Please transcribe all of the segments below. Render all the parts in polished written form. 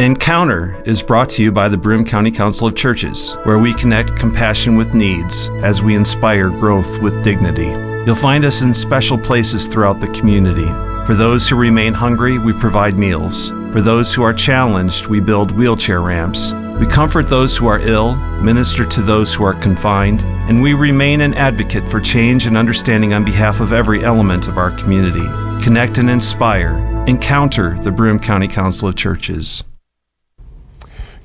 Encounter is brought to you by the Broome County Council of Churches, where we connect compassion with needs as we inspire growth with dignity. You'll find us in special places throughout the community. For those who remain hungry, we provide meals. For those who are challenged, we build wheelchair ramps. We comfort those who are ill, minister to those who are confined, and we remain an advocate for change and understanding on behalf of every element of our community. Connect and inspire. Encounter the Broome County Council of Churches.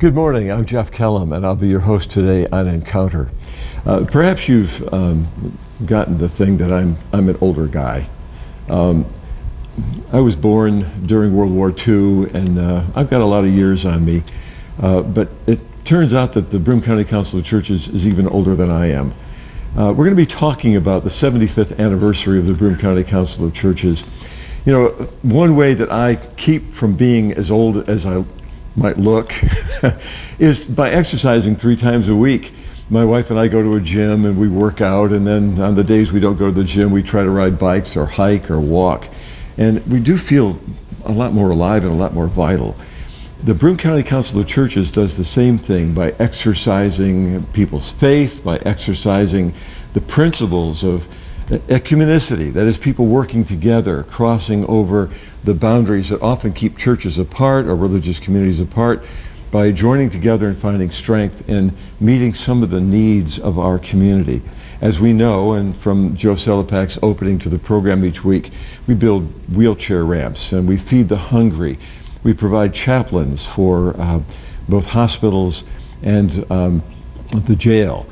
Good morning, I'm Jeff Kellam, and I'll be your host today on Encounter. Perhaps you've gotten the thing that I'm an older guy. I was born during World War II, and I've got a lot of years on me, but it turns out that the Broome County Council of Churches is even older than I am. We're going to be talking about the 75th anniversary of the Broome County Council of Churches. You know, one way that I keep from being as old as I might look is by exercising 3 times a week. My wife and I go to a gym and we work out, and then on the days we don't go to the gym, we try to ride bikes or hike or walk. And we do feel a lot more alive and a lot more vital. The Broome County Council of Churches does the same thing by exercising people's faith, by exercising the principles of ecumenicity, that is, people working together, crossing over the boundaries that often keep churches apart or religious communities apart, by joining together and finding strength in meeting some of the needs of our community. As we know, and from Joe Selipak's opening to the program each week, we build wheelchair ramps and we feed the hungry. We provide chaplains for both hospitals and the jail.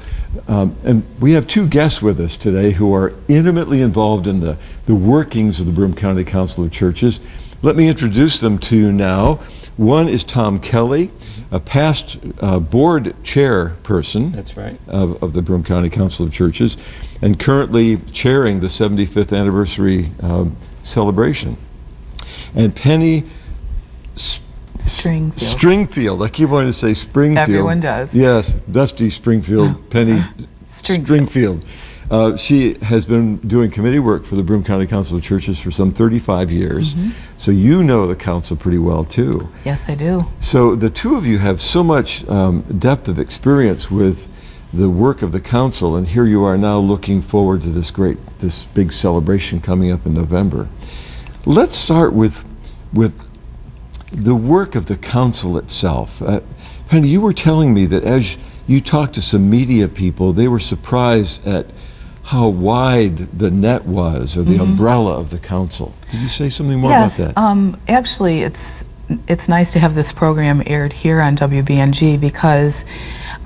And we have 2 guests with us today who are intimately involved in the workings of the Broome County Council of Churches. Let me introduce them to you now. One is Tom Kelly, a past board chairperson. That's right. of the Broome County Council of Churches, and currently chairing the 75th anniversary celebration. And Penny Stringfield. I keep wanting to say Springfield. Everyone does. Yes, Dusty Springfield, Penny Stringfield. She has been doing committee work for the Broome County Council of Churches for some 35 years. Mm-hmm. So you know the council pretty well too. Yes, I do. So the 2 of you have so much depth of experience with the work of the council, and here you are now looking forward to this big celebration coming up in November. Let's start with the work of the council itself. Penny, you were telling me that as you talked to some media people, they were surprised at how wide the net was, or the umbrella of the council. Could you say something more about that? Yes, actually it's nice to have this program aired here on WBNG, because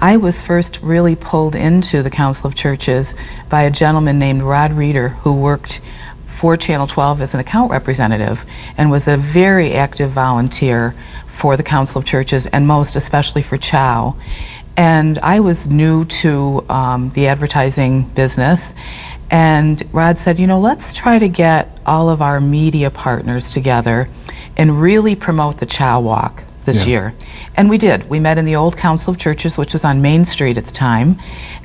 I was first really pulled into the Council of Churches by a gentleman named Rod Reeder, who worked for Channel 12 as an account representative and was a very active volunteer for the Council of Churches, and most especially for CHOW. And I was new to the advertising business, and Rod said, you know, let's try to get all of our media partners together and really promote the CHOW Walk this year. And we did. We met in the old Council of Churches, which was on Main Street at the time,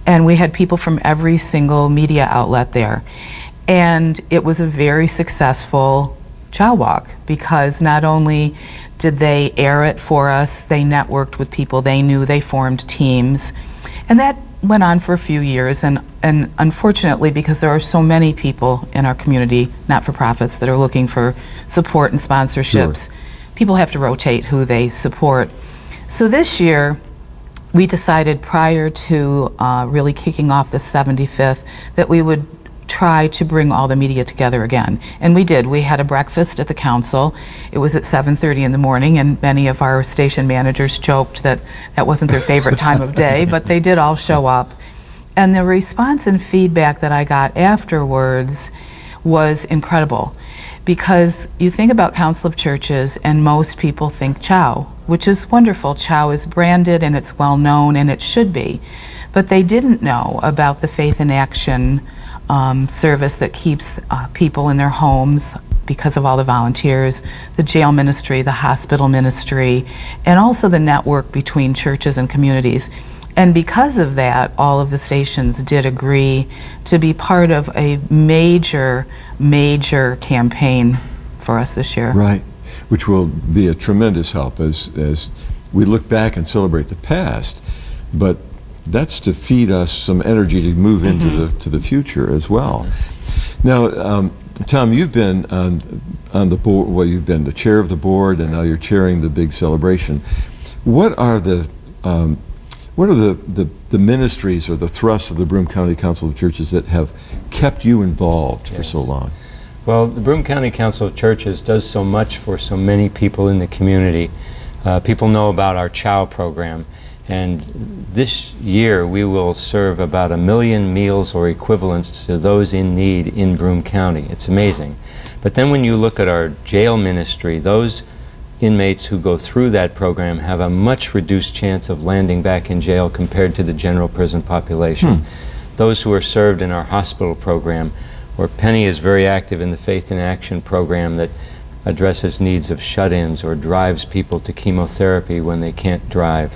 and we had people from every single media outlet there. And it was a very successful CHOW Walk, because not only did they air it for us, they networked with people they knew, they formed teams. And that went on for a few years, and unfortunately, because there are so many people in our community, not-for-profits, that are looking for support and sponsorships, people have to rotate who they support. So this year, we decided, prior to really kicking off the 75th, that we would try to bring all the media together again. And we did. We had a breakfast at the council. It was at 7:30 in the morning, and many of our station managers joked that that wasn't their favorite time of day, but they did all show up. And the response and feedback that I got afterwards was incredible, because you think about Council of Churches and most people think CHOW, which is wonderful. CHOW is branded and it's well known, and it should be. But they didn't know about the Faith in Action service that keeps people in their homes because of all the volunteers, the jail ministry, the hospital ministry, and also the network between churches and communities. And because of that, all of the stations did agree to be part of a major campaign for us this year. Right. which will be a tremendous help as we look back and celebrate the past, but that's to feed us some energy to move into the future as well. Now, Tom, you've been on the board. Well, you've been the chair of the board, and now you're chairing the big celebration. What are the ministries or the thrusts of the Broome County Council of Churches that have kept you involved for so long? Well, the Broome County Council of Churches does so much for so many people in the community. People know about our CHOW program, and this year we will serve about 1 million meals or equivalents to those in need in Broome County. It's amazing. But then when you look at our jail ministry, those inmates who go through that program have a much reduced chance of landing back in jail compared to the general prison population. Those who are served in our hospital program, where Penny is very active in the Faith in Action program that addresses needs of shut-ins or drives people to chemotherapy when they can't drive.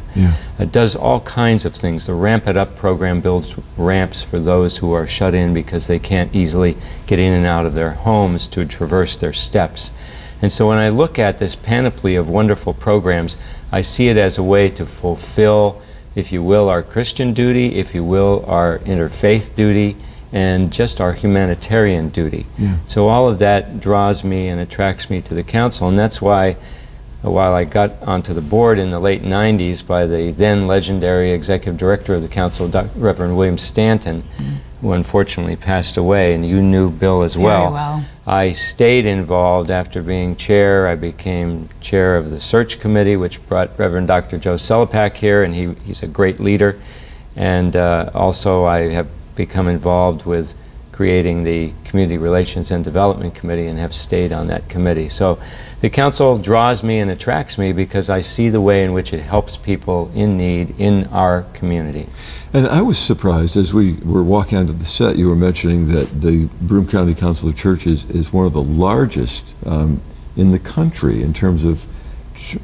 It does all kinds of things. The Ramp It Up program builds ramps for those who are shut in because they can't easily get in and out of their homes to traverse their steps. And so when I look at this panoply of wonderful programs, I see it as a way to fulfill, if you will, our Christian duty, if you will, our interfaith duty, and just our humanitarian duty. So all of that draws me and attracts me to the council, and that's why while I got onto the board in the late 90s by the then legendary executive director of the council, Reverend William Stanton, who unfortunately passed away, and you knew Bill as well. Very well. I stayed involved after being chair. I became chair of the search committee, which brought Reverend Dr. Joe Selepak here, and he's a great leader. And also I have become involved with creating the Community Relations and Development Committee and have stayed on that committee. So the council draws me and attracts me because I see the way in which it helps people in need in our community. And I was surprised as we were walking onto the set, you were mentioning that the Broome County Council of Churches is one of the largest in the country in terms of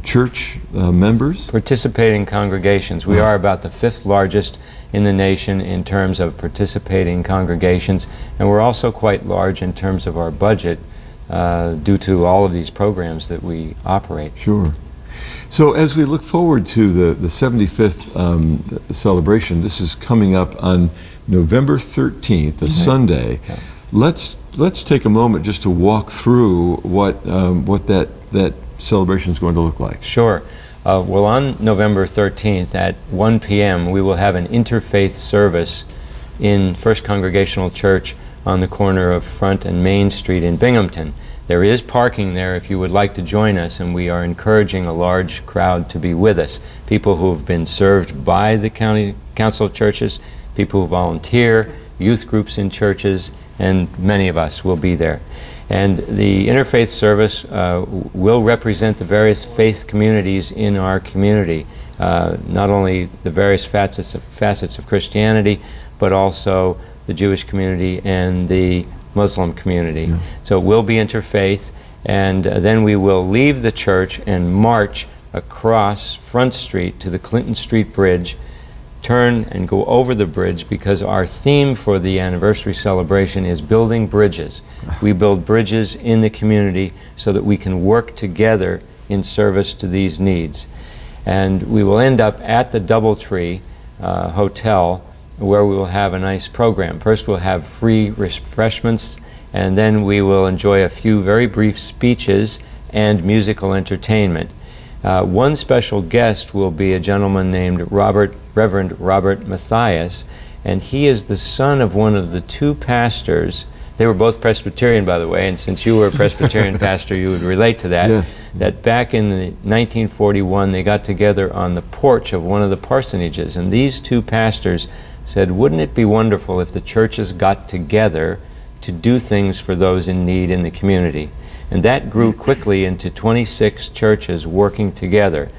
church members? Participating congregations. We are about the 5th largest in the nation in terms of participating congregations, and we're also quite large in terms of our budget due to all of these programs that we operate. Sure. So as we look forward to the 75th celebration, this is coming up on November 13th, a Sunday. Let's take a moment just to walk through what that celebration is going to look like. Sure. Well, on November 13th at 1 p.m. we will have an interfaith service in First Congregational Church on the corner of Front and Main Street in Binghamton. There is parking there if you would like to join us, and we are encouraging a large crowd to be with us. People who have been served by the County Council of Churches, people who volunteer, youth groups in churches, and many of us will be there. And the interfaith service will represent the various faith communities in our community, not only the various facets of Christianity, but also the Jewish community and the Muslim community. So it will be interfaith, and then we will leave the church and march across Front Street to the Clinton Street Bridge, turn and go over the bridge, because our theme for the anniversary celebration is building bridges. We build bridges in the community so that we can work together in service to these needs. And we will end up at the Doubletree Hotel, where we will have a nice program. First we'll have free refreshments, and then we will enjoy a few very brief speeches and musical entertainment. One special guest will be a gentleman named Reverend Robert Matthias, and he is the son of one of the 2 pastors. They were both Presbyterian, by the way, and since you were a Presbyterian pastor, you would relate to that. Yes. That back in 1941, they got together on the porch of one of the parsonages, and these 2 pastors said, wouldn't it be wonderful if the churches got together to do things for those in need in the community? And that grew quickly into 26 churches working together.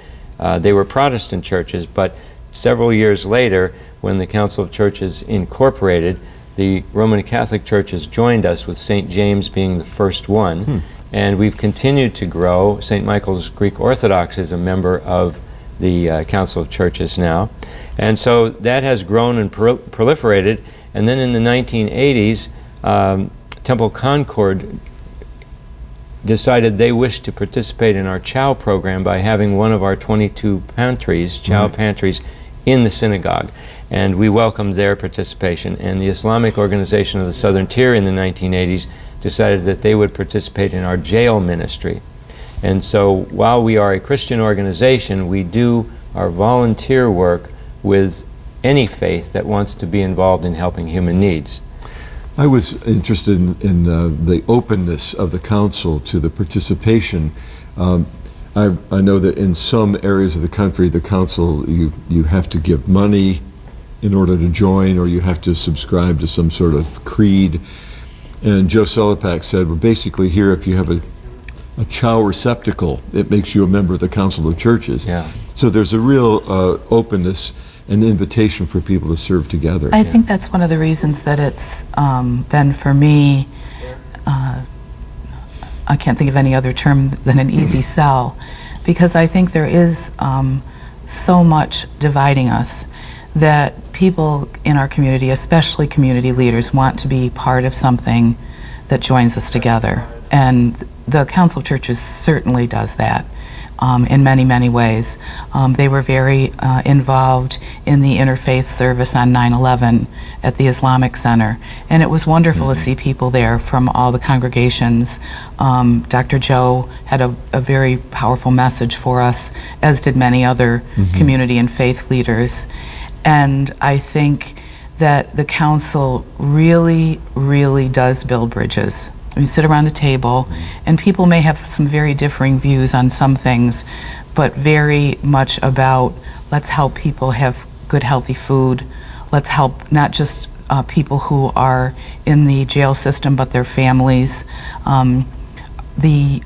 They were Protestant churches, but several years later, when the Council of Churches incorporated, the Roman Catholic churches joined us, with St. James being the first one. And we've continued to grow. St. Michael's Greek Orthodox is a member of the Council of Churches now. And so that has grown and proliferated. And then in the 1980s, Temple Concord decided they wished to participate in our chow program by having one of our 22 pantries, chow pantries, in the synagogue. And we welcomed their participation. And the Islamic Organization of the Southern Tier in the 1980s decided that they would participate in our jail ministry. And so while we are a Christian organization, we do our volunteer work with any faith that wants to be involved in helping human needs. I was interested in the openness of the council to the participation. I know that in some areas of the country, the council, you have to give money in order to join, or you have to subscribe to some sort of creed. And Joe Selapak said, well, basically here, if you have a chow receptacle, it makes you a member of the Council of Churches. Yeah. So there's a real openness and invitation for people to serve together. I think that's one of the reasons that it's been for me, I can't think of any other term than an easy sell, because I think there is so much dividing us that people in our community, especially community leaders, want to be part of something that joins us together. And the Council of Churches certainly does that in many, many ways. They were very involved in the interfaith service on 9/11 at the Islamic Center. And it was wonderful to see people there from all the congregations. Dr. Joe had a very powerful message for us, as did many other community and faith leaders. And I think that the council really, really does build bridges. We sit around the table, and people may have some very differing views on some things, but very much about let's help people have good, healthy food. Let's help not just people who are in the jail system, but their families. The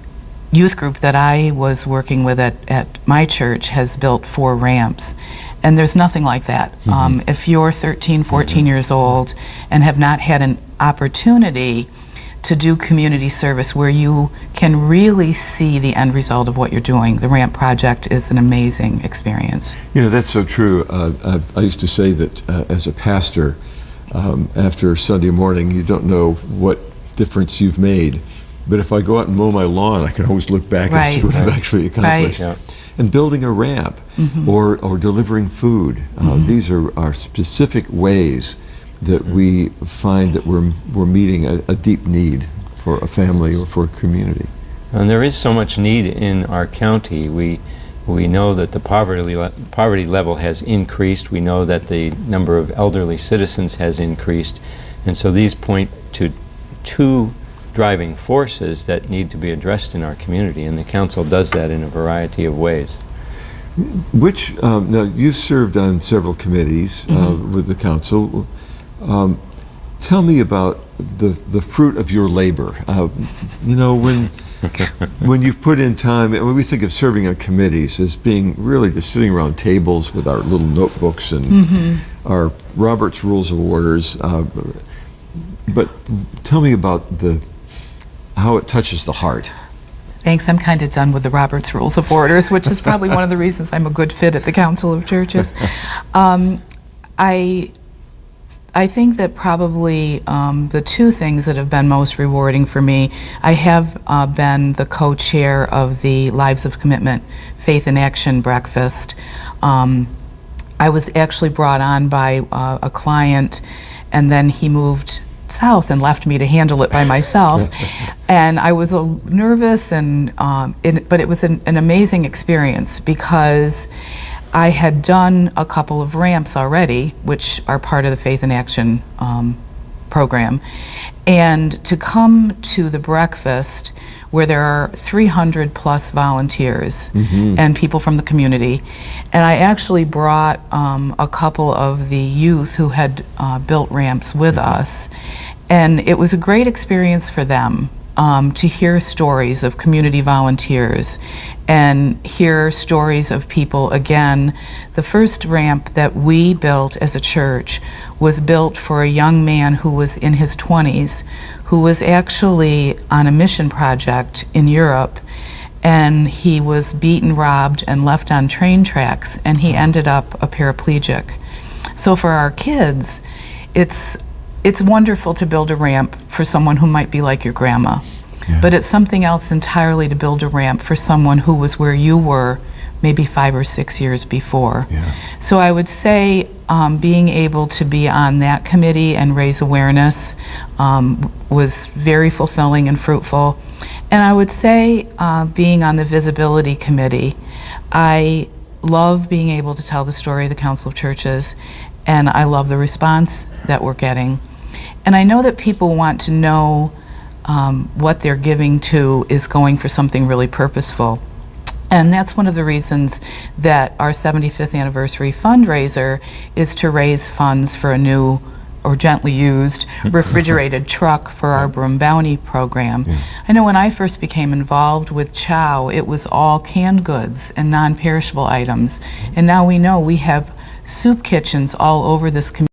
youth group that I was working with at my church has built 4 ramps. And there's nothing like that. If you're 13, 14 years old and have not had an opportunity to do community service where you can really see the end result of what you're doing, the RAMP project is an amazing experience. You know, that's so true. I used to say that as a pastor, after Sunday morning, you don't know what difference you've made. But if I go out and mow my lawn, I can always look back and see what I've actually accomplished. Yeah. And building a ramp or delivering food. These are specific ways that we find that we're meeting a deep need for a family or for a community. And there is so much need in our county. We know that the poverty level has increased. We know that the number of elderly citizens has increased. And so these point to 2 driving forces that need to be addressed in our community, and the council does that in a variety of ways. Now you've served on several committees with the council. Tell me about the fruit of your labor. You know, when you've put in time, when we think of serving on committees as being really just sitting around tables with our little notebooks and our Robert's Rules of Orders, but tell me about how it touches the heart. Thanks. I'm kind of done with the Robert's Rules of Orders, which is probably one of the reasons I'm a good fit at the Council of Churches. I think that probably the 2 things that have been most rewarding for me, I have been the co-chair of the Lives of Commitment Faith in Action breakfast. I was actually brought on by a client, and then he moved south and left me to handle it by myself. And I was nervous, but it was an amazing experience because I had done a couple of ramps already, which are part of the Faith in Action program. And to come to the breakfast where there are 300 plus volunteers and people from the community, and I actually brought a couple of the youth who had built ramps with us, and it was a great experience for them to hear stories of community volunteers and hear stories of people. Again, the first ramp that we built as a church was built for a young man who was in his 20s, who was actually on a mission project in Europe, and he was beaten, robbed, and left on train tracks, and he ended up a paraplegic. So for our kids, it's wonderful to build a ramp for someone who might be like your grandma. Yeah. but it's something else entirely to build a ramp for someone who was where you were maybe 5 or 6 years before. Yeah. So I would say being able to be on that committee and raise awareness was very fulfilling and fruitful. And I would say being on the visibility committee, I love being able to tell the story of the Council of Churches, and I love the response that we're getting. And I know that people want to know what they're giving to is going for something really purposeful. And that's one of the reasons that our 75th anniversary fundraiser is to raise funds for a new or gently used refrigerated truck for our Broom Bounty program. Yeah. I know when I first became involved with CHOW, it was all canned goods and non-perishable items. And now we know we have soup kitchens all over this community.